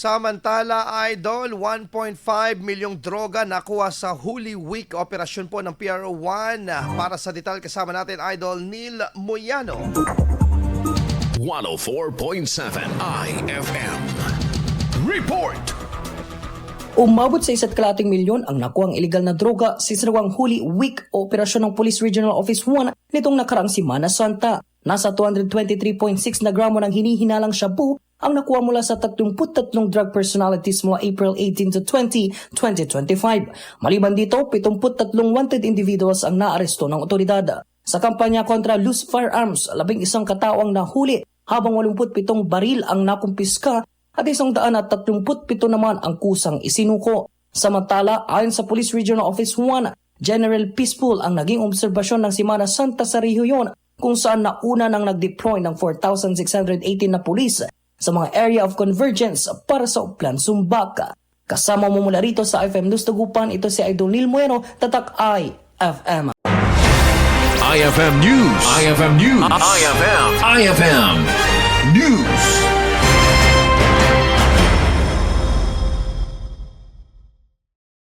Samantala, Idol, 1.5 milyong droga nakuha sa Holy Week operasyon po ng PRO1. Para sa detalye kasama natin, Idol Neil Moyano. 104.7 IFM. Report! Umabot sa 1.2 milyon ang nakuhang iligal na droga sa sinagawang Holy Week o operasyon ng Police Regional Office 1 nitong nakaraang Semana Santa. Nasa 223.6 na gramo ng hinihinalang shabu ang nakuha mula sa 33 drug personalities mula April 18 to 20, 2025. Maliban dito, 73 wanted individuals ang naaresto ng otoridad. Sa kampanya kontra loose firearms, 11 katao ang nahuli habang 87 baril ang nakumpiska at 137 naman ang kusang isinuko. Samantala, ayon sa Police Regional Office 1, General Peaceful ang naging obserbasyon ng Semana Santa sa rehiyon kung saan nauna nang nag-deploy ng 4,618 na pulis sa mga area of convergence para sa Uplan, Sumbak. Kasama mo mula rito sa IFM News Tagupan, ito si Idol Neil Moyano, Tatak IFM. IFM News. IFM News. IFM News.